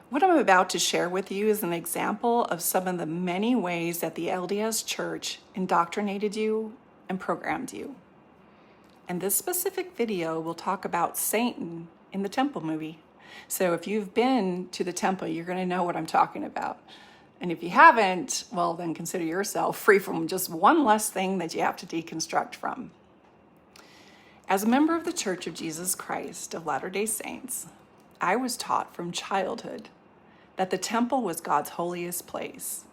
What I'm about to share with you is an example of some of the many ways that the LDS Church indoctrinated you and programmed you. And this specific video will talk about Satan in the temple movie. So if you've been to the temple, you're going to know what I'm talking about. And if you haven't, well, then consider yourself free from just one less thing that you have to deconstruct from. As a member of the Church of Jesus Christ of Latter-day Saints, I was taught from childhood that the temple was God's holiest place,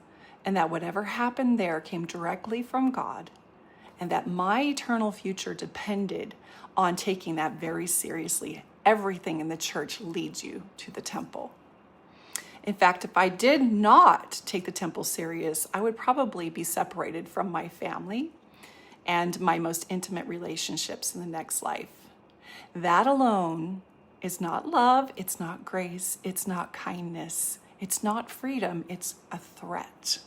and that whatever happened there came directly from God, and that my eternal future depended on taking that very seriously. Everything in the church leads you to the temple. In fact, if I did not take the temple serious, I would probably be separated from my family and my most intimate relationships in the next life. That alone is not love, it's not grace, it's not kindness, it's not freedom, it's a threat.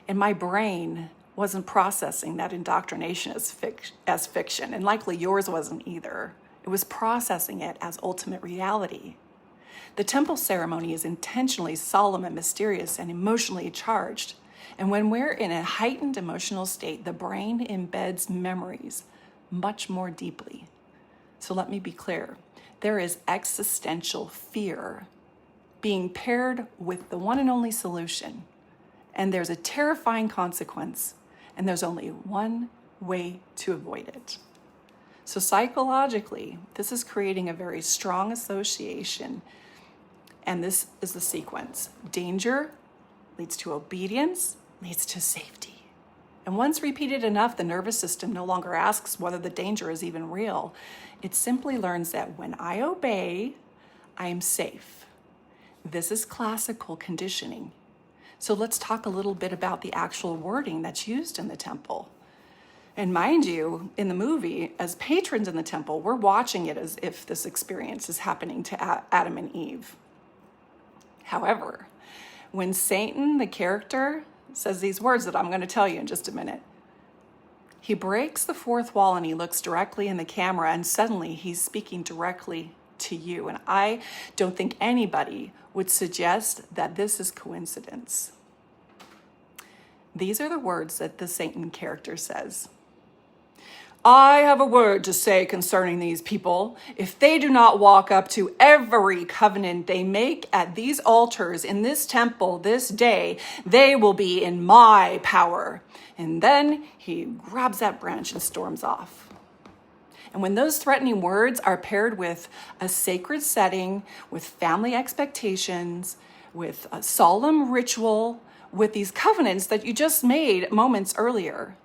And my brain wasn't processing that indoctrination as fiction, and likely yours wasn't either. It was processing it as ultimate reality. The temple ceremony is intentionally solemn and mysterious and emotionally charged. And when we're in a heightened emotional state, the brain embeds memories much more deeply. So let me be clear. There is existential fear being paired with the one and only solution. And there's a terrifying consequence, and there's only one way to avoid it. So psychologically, this is creating a very strong association, and this is the sequence. Danger leads to obedience, leads to safety. And once repeated enough, the nervous system no longer asks whether the danger is even real. It simply learns that when I obey, I am safe. This is classical conditioning. So let's talk a little bit about the actual wording that's used in the temple. And mind you, in the movie, as patrons in the temple, we're watching it as if this experience is happening to Adam and Eve. However, when Satan, the character, says these words that I'm going to tell you in just a minute, he breaks the fourth wall and he looks directly in the camera, and suddenly he's speaking directly to you. And I don't think anybody would suggest that this is coincidence. These are the words that the Satan character says. I have a word to say concerning these people. If they do not walk up to every covenant they make at these altars in this temple this day, they will be in my power. And then he grabs that branch and storms off. And when those threatening words are paired with a sacred setting, with family expectations, with a solemn ritual, with these covenants that you just made moments earlier,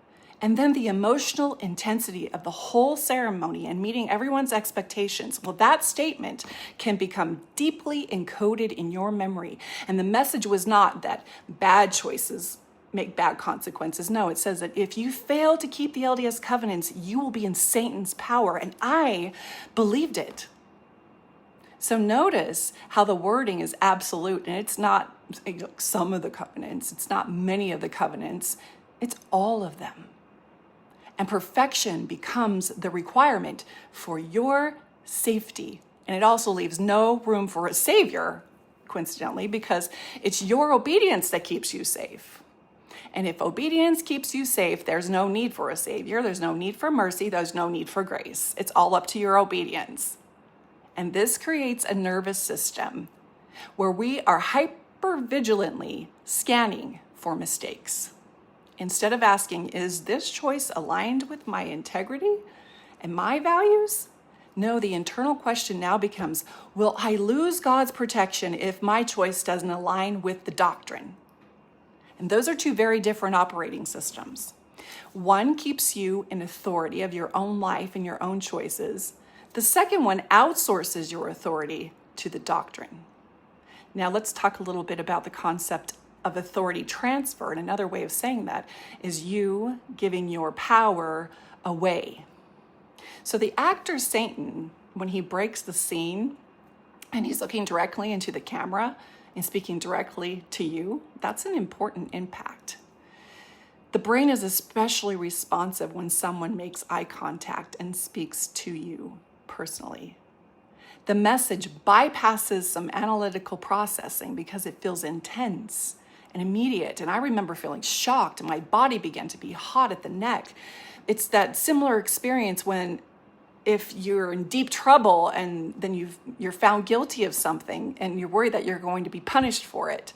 and then the emotional intensity of the whole ceremony and meeting everyone's expectations, well, that statement can become deeply encoded in your memory. And the message was not that bad choices make bad consequences. No, it says that if you fail to keep the LDS covenants, you will be in Satan's power. And I believed it. So notice how the wording is absolute, and it's not some of the covenants. It's not many of the covenants. It's all of them. And perfection becomes the requirement for your safety. And it also leaves no room for a savior, coincidentally, because it's your obedience that keeps you safe. And if obedience keeps you safe, there's no need for a savior. There's no need for mercy. There's no need for grace. It's all up to your obedience. And this creates a nervous system where we are hyper-vigilantly scanning for mistakes. Instead of asking, is this choice aligned with my integrity and my values? No, the internal question now becomes, will I lose God's protection if my choice doesn't align with the doctrine? And those are two very different operating systems. One keeps you in authority of your own life and your own choices. The second one outsources your authority to the doctrine. Now let's talk a little bit about the concept of authority transfer. And another way of saying that is you giving your power away. So the actor Satan, when he breaks the scene and he's looking directly into the camera and speaking directly to you, that's an important impact. The brain is especially responsive when someone makes eye contact and speaks to you personally. The message bypasses some analytical processing because it feels intense and immediate. And I remember feeling shocked and my body began to be hot at the neck. It's that similar experience when if you're in deep trouble and then you're found guilty of something and you're worried that you're going to be punished for it,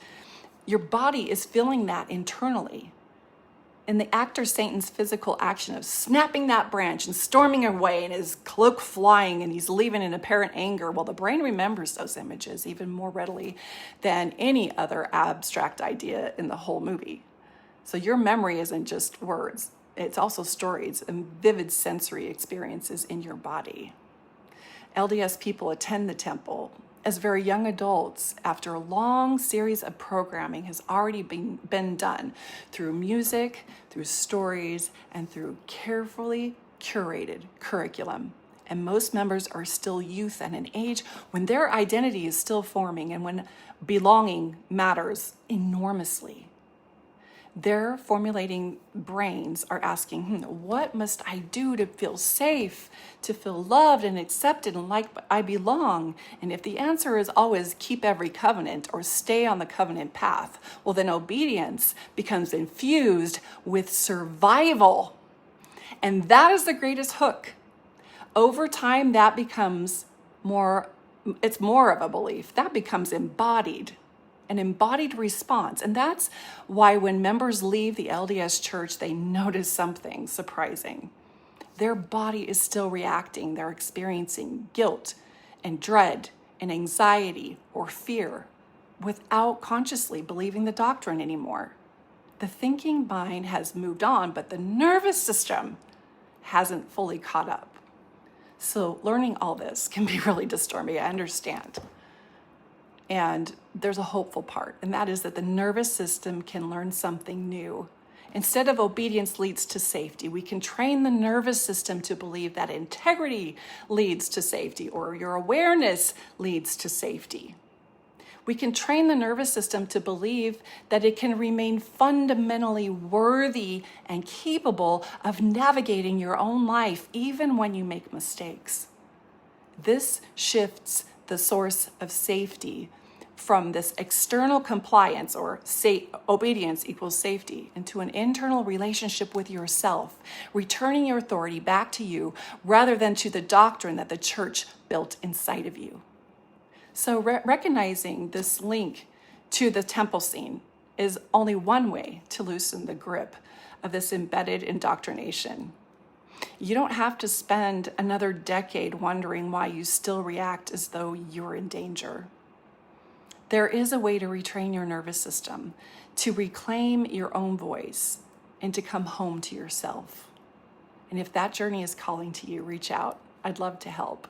your body is feeling that internally. And the actor Satan's physical action of snapping that branch and storming away and his cloak flying and he's leaving in apparent anger, well, the brain remembers those images even more readily than any other abstract idea in the whole movie. So your memory isn't just words. It's also stories and vivid sensory experiences in your body. LDS people attend the temple as very young adults after a long series of programming has already been done through music, through stories, and through carefully curated curriculum. And most members are still youth at an age when their identity is still forming and when belonging matters enormously. Their formulating brains are asking, what must I do to feel safe, to feel loved and accepted and like I belong? And if the answer is always keep every covenant or stay on the covenant path, well, then obedience becomes infused with survival. And that is the greatest hook. Over time, that becomes it's more of a belief. That becomes embodied. An embodied response. And that's why when members leave the LDS church, they notice something surprising. Their body is still reacting. They're experiencing guilt and dread and anxiety or fear without consciously believing the doctrine anymore. The thinking mind has moved on, but the nervous system hasn't fully caught up. So learning all this can be really disturbing, I understand. And there's a hopeful part, and that is that the nervous system can learn something new. Instead of obedience leads to safety, we can train the nervous system to believe that integrity leads to safety or your awareness leads to safety. We can train the nervous system to believe that it can remain fundamentally worthy and capable of navigating your own life even when you make mistakes. This shifts the source of safety from this external compliance or obedience equals safety into an internal relationship with yourself, returning your authority back to you rather than to the doctrine that the church built inside of you. So recognizing this link to the temple scene is only one way to loosen the grip of this embedded indoctrination. You don't have to spend another decade wondering why you still react as though you're in danger. There is a way to retrain your nervous system, to reclaim your own voice, and to come home to yourself. And if that journey is calling to you, reach out. I'd love to help.